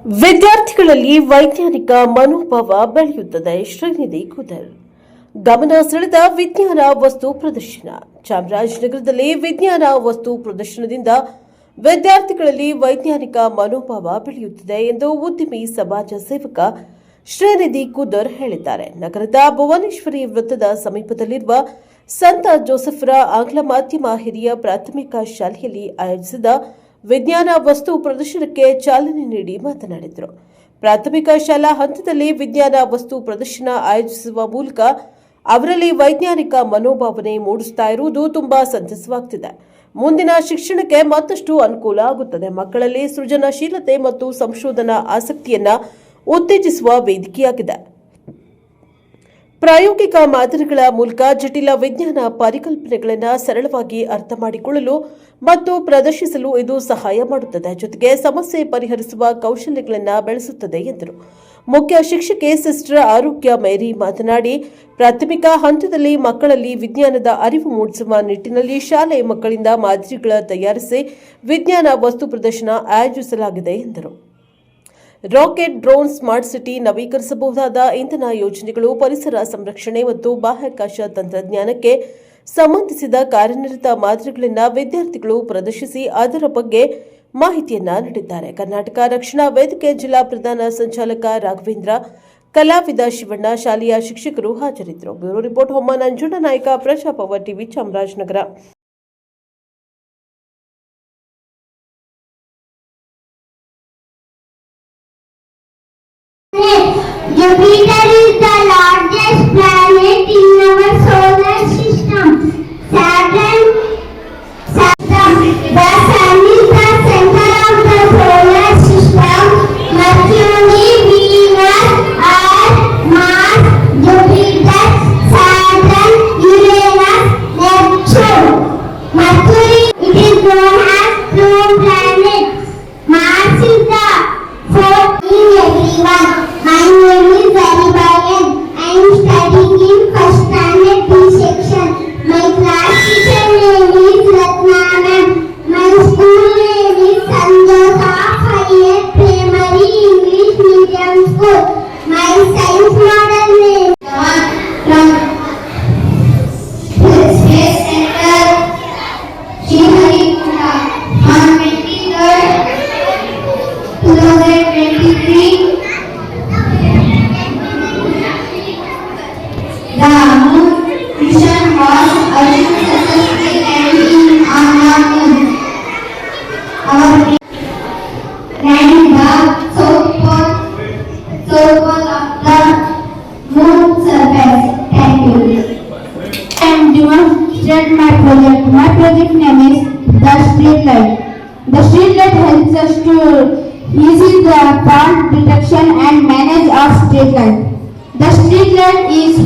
ವಿದ್ಯಾರ್ಥಿಗಳಲ್ಲಿ ವೈಜ್ಞಾನಿಕ ಮನೋಭಾವ ಬೆಳೆಯುತ್ತದೆ. ಶ್ರೀನಿಧಿ ಕುದರ್ ಗಮನ ಸೆಳೆದ ವಿಜ್ಞಾನ ವಸ್ತು ಪ್ರದರ್ಶನ. ಚಾಮರಾಜನಗರದಲ್ಲಿ ವಿಜ್ಞಾನ ವಸ್ತು ಪ್ರದರ್ಶನದಿಂದ ವಿದ್ಯಾರ್ಥಿಗಳಲ್ಲಿ ವೈಜ್ಞಾನಿಕ ಮನೋಭಾವ ಬೆಳೆಯುತ್ತಿದೆ ಎಂದು ಉದ್ಯಮಿ ಸಮಾಜ ಸೇವಕ ಶ್ರೀನಿಧಿ ಕುದರ್ ಹೇಳಿದ್ದಾರೆ. ನಗರದ ಭುವನೇಶ್ವರಿ ವೃತ್ತದ ಸಮೀಪದಲ್ಲಿರುವ ಸಂತ ಜೋಸೆಫರ ಆಂಗ್ಲ ಮಾಧ್ಯಮ ಹಿರಿಯ ಪ್ರಾಥಮಿಕ ಶಾಲೆಯಲ್ಲಿ ಆಯೋಜಿಸಿದ ವಿಜ್ಞಾನ ವಸ್ತು ಪ್ರದರ್ಶನಕ್ಕೆ ಚಾಲನೆ ನೀಡಿ ಮಾತನಾಡಿದರು. ಪ್ರಾಥಮಿಕ ಶಾಲಾ ಹಂತದಲ್ಲಿ ವಿಜ್ಞಾನ ವಸ್ತು ಪ್ರದರ್ಶನ ಆಯೋಜಿಸುವ ಮೂಲಕ ಅವರಲ್ಲಿ ವೈಜ್ಞಾನಿಕ ಮನೋಭಾವನೆ ಮೂಡಿಸ್ತಾ ಇರುವುದು ತುಂಬಾ ಸಂತಸವಾಗುತ್ತಿದೆ. ಮುಂದಿನ ಶಿಕ್ಷಣಕ್ಕೆ ಮತ್ತಷ್ಟು ಅನುಕೂಲ ಆಗುತ್ತದೆ. ಮಕ್ಕಳಲ್ಲಿ ಸೃಜನಶೀಲತೆ ಮತ್ತು ಸಂಶೋಧನಾ ಆಸಕ್ತಿಯನ್ನ ಉತ್ತೇಜಿಸುವ ವೇದಿಕೆಯಾಗಿದೆ. ಪ್ರಾಯೋಗಿಕ ಮಾದರಿಗಳ ಮೂಲಕ ಜಟಿಲ ವಿಜ್ಞಾನ ಪರಿಕಲ್ಪನೆಗಳನ್ನು ಸರಳವಾಗಿ ಅರ್ಥ ಮಾಡಿಕೊಳ್ಳಲು ಮತ್ತು ಪ್ರದರ್ಶಿಸಲು ಇದು ಸಹಾಯ ಮಾಡುತ್ತದೆ. ಜೊತೆಗೆ ಸಮಸ್ಯೆ ಪರಿಹರಿಸುವ ಕೌಶಲ್ಯಗಳನ್ನು ಬೆಳೆಸುತ್ತದೆ ಎಂದರು. ಮುಖ್ಯ ಶಿಕ್ಷಕಿ ಸಿಸ್ಟರ್ ಆರೋಗ್ಯ ಮೇರಿ ಮಾತನಾಡಿ, ಪ್ರಾಥಮಿಕ ಹಂತದಲ್ಲಿ ಮಕ್ಕಳಲ್ಲಿ ವಿಜ್ಞಾನದ ಅರಿವು ಮೂಡಿಸುವ ನಿಟ್ಟಿನಲ್ಲಿ ಶಾಲೆ ಮಕ್ಕಳಿಂದ ಮಾದರಿಗಳ ತಯಾರಿಸಿ ವಿಜ್ಞಾನ ವಸ್ತು ಪ್ರದರ್ಶನ ಆಯೋಜಿಸಲಾಗಿದೆ ಎಂದರು. ರಾಕೆಟ್, ಡ್ರೋನ್, ಸ್ಮಾರ್ಟ್ ಸಿಟಿ, ನವೀಕರಿಸಬಹುದಾದ ಇಂಧನ ಯೋಜನೆಗಳು, ಪರಿಸರ ಸಂರಕ್ಷಣೆ ಮತ್ತು ಬಾಹ್ಯಾಕಾಶ ತಂತ್ರಜ್ಞಾನಕ್ಕೆ ಸಂಬಂಧಿಸಿದ ಕಾರ್ಯನಿರತ ಮಾದರಿಗಳನ್ನು ವಿದ್ಯಾರ್ಥಿಗಳು ಪ್ರದರ್ಶಿಸಿ ಅದರ ಬಗ್ಗೆ ಮಾಹಿತಿಯನ್ನ ನೀಡಿದ್ದಾರೆ. ಕರ್ನಾಟಕ ರಕ್ಷಣಾ ವೇದಿಕೆ ಜಿಲ್ಲಾ ಪ್ರಧಾನ ಸಂಚಾಲಕ ರಾಘವೇಂದ್ರ, ಕಲಾವಿದ ಶಿವಣ್ಣ, ಶಾಲೆಯ ಶಿಕ್ಷಕರು ಹಾಜರಿದ್ದರು. Bureau report Homma Nanjundanayaka, Praja Power TV, Chamarajanagar. Jupiter is the largest planet in our solar system. Saturn, the Sun is the center of the solar system. Mercury, Venus, Earth, Mars, Jupiter, Saturn, Uranus, Neptune. Mercury, it is known as blue planet. Mars is the fourth in everyone. My name is Zaribayan. I am studying in first standard B section. My class teacher name is Ratna ma'am. My school name is St. Joseph Higher Primary English Medium School. My science model name from Space Center, Sriharikota, on 23rd, 2023. The moon mission was achieved successfully landing on the moon. Our landing the south pole of the moon surface. Thank you. I am demonstrate my project. My project name is the street light. The street light helps us to easy the fault detection and manage of street light. The street light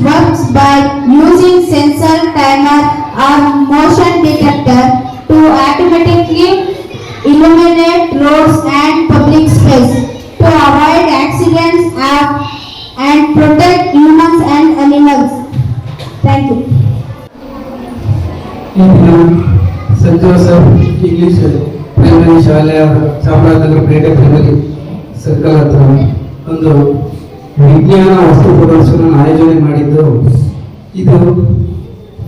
works by using sensor, timer or motion detector to automatically illuminate roads and public space to avoid accidents and protect humans and animals. Thank you. St. Joseph English primary ಶಾಲೆಯ ಚಾಮರಾಜನಗರ ಪೇಟೆ primary circle ಹತ್ರ ಒಂದು ವಿಜ್ಞಾನ ವಸ್ತು ಪ್ರದರ್ಶನ ಆಯೋಜನೆ ಮಾಡಿದ್ದು. ಇದು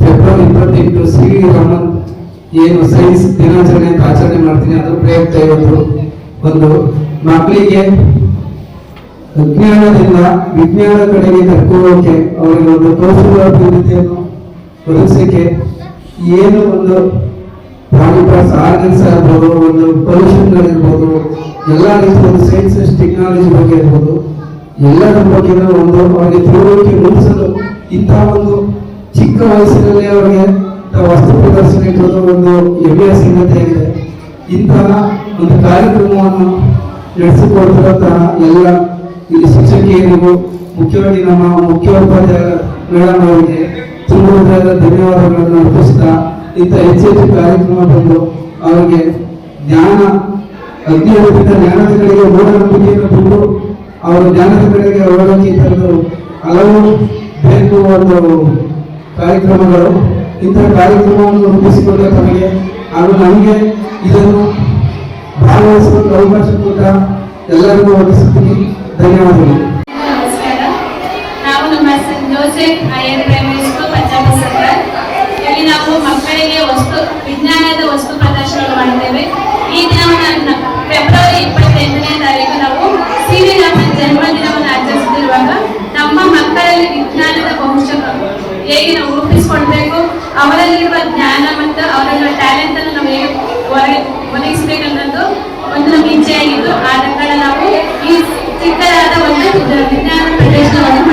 ಫೆಬ್ರವರಿ 28 ಶ್ರೀ ರಾಮನ್ ಏನು ಸೈನ್ಸ್ ದಿನಾಚರಣೆ ಅಂತ ಆಚರಣೆ ಮಾಡ್ತೀನಿ, ಅದರ ಪ್ರಯುಕ್ತ ಇವತ್ತು ಒಂದು ಮಕ್ಕಳಿಗೆ ವಿಜ್ಞಾನದಿಂದ ವಿಜ್ಞಾನ ಕಡೆಗೆ ಕರ್ಕೊಳ್ಳೋಕೆ ಅವರಿಗೆ ಒಂದು ಕೌಶಲ್ಯಾಭಿವೃದ್ಧಿಯನ್ನು ಒದಗಿಸಕ್ಕೆ ಏನು ಒಂದು ಪಾಲಿಪಾಸ್ ಆರ್ಗನ್ಸ್ ಆಗ್ಬೋದು, ಒಂದು ಪೊಲ್ಯೂಷನ್ಗಳಿರ್ಬೋದು, ಎಲ್ಲ ರೀತಿಯ ಒಂದು ಸೈನ್ಸ್ ಟೆಕ್ನಾಲಜಿ ಬಗ್ಗೆ ಇರ್ಬೋದು, ಎಲ್ಲರ ಬಗ್ಗೆ ಒಂದು ಅವರಿಗೆ ತಿಳುವಳಿಕೆ ಮೂಡಿಸಲು ಇಂತಹ ಒಂದು ಚಿಕ್ಕ ವಯಸ್ಸಿನಲ್ಲಿ ಅವರಿಗೆ ವಸ್ತು ಪ್ರದರ್ಶನ ಇಟ್ಟುವುದು ಒಂದು ಹೆಮ್ಮೆಯ ಸಂಗತಿಯಾಗಿದೆ. ಇಂತಹ ಒಂದು ಕಾರ್ಯಕ್ರಮವನ್ನು ನಡೆಸಿಕೊಡ್ತಿರುವಂತಹ ಎಲ್ಲ ಇಲ್ಲಿ ಶಿಕ್ಷಕಿಯರಿಗೂ, ಮುಖ್ಯವಾಗಿ ನಮ್ಮ ಮುಖ್ಯೋಪಾಧ್ಯಾಯ ಮೇಡಮ್ ಅವರಿಗೆ ತುಂಬ ಧನ್ಯವಾದಗಳನ್ನು ಅರ್ಪಿಸ್ತಾ, ಇಂಥ ಹೆಚ್ಚು ಕಾರ್ಯಕ್ರಮ ಬಂದು ಅವರಿಗೆ ಜ್ಞಾನ ಅಜ್ಞಾನದಿಂದ ಜ್ಞಾನದ ಕಡೆಗೆ ಮೂಢನಂಬಿಕೆಯನ್ನು ಬಿಟ್ಟು ಅವರು ಜ್ಞಾನದ ಕಡೆಗೆ ಹೋಗೋಕೆ ತರಲು ಹಲವು ಬೇಕು ಒಂದು ಕಾರ್ಯಕ್ರಮಗಳು. ಇಂತಹ ಕಾರ್ಯಕ್ರಮವನ್ನು ರೂಪಿಸಿಕೊಂಡ ತಮಗೆ ಹಾಗೂ ನಮಗೆ ಇದನ್ನು ಭಾಗವಹಿಸುವ ಅವಕಾಶ ಕೊಟ್ಟ ಎಲ್ಲರಿಗೂ ವಂದಿಸುತ್ತೀನಿ. ಧನ್ಯವಾದಗಳು. ನಮಸ್ಕಾರ. ನಾವು ನಮ್ಮ Saint Joseph higher primary school panchayat circle ಇಲ್ಲಿ ನಾವು ಮಕ್ಕಳಿಗೆ ವಿಜ್ಞಾನದ ವಸ್ತು ಪ್ರದರ್ಶನ ಮಾಡುತ್ತೇವೆ. ಈ ದಿನವನ್ನು ಫೆಬ್ರವರಿ 28ನೇ ತಾರೀಕು ನಾವು ಸಿ.ವಿ. ರಾಮನ್ ಜನ್ಮದಿನವನ್ನು ಆಚರಿಸುತ್ತಿರುವಾಗ ನಮ್ಮ ಮಕ್ಕಳಲ್ಲಿ ವಿಜ್ಞಾನದ ಭವಿಷ್ಯ ಹೇಗೆ ನಾವು ರೂಪಿಸಿಕೊಳ್ಬೇಕು, ಅವರಲ್ಲಿರುವ ಜ್ಞಾನ ಮತ್ತು ಅವರಲ್ಲಿರುವ ಟ್ಯಾಲೆಂಟ್ ಅನ್ನು ನಾವು ಹೇಗೆ ಒದಗಿಸಬೇಕನ್ನೋದು ಒಂದು ನಮ್ಮ ಇಚ್ಛೆಯಾಗಿದ್ದು, ಆದ ಕಾರಣ ನಾವು ಈ ಚಿಕ್ಕದಾದ ಒಂದು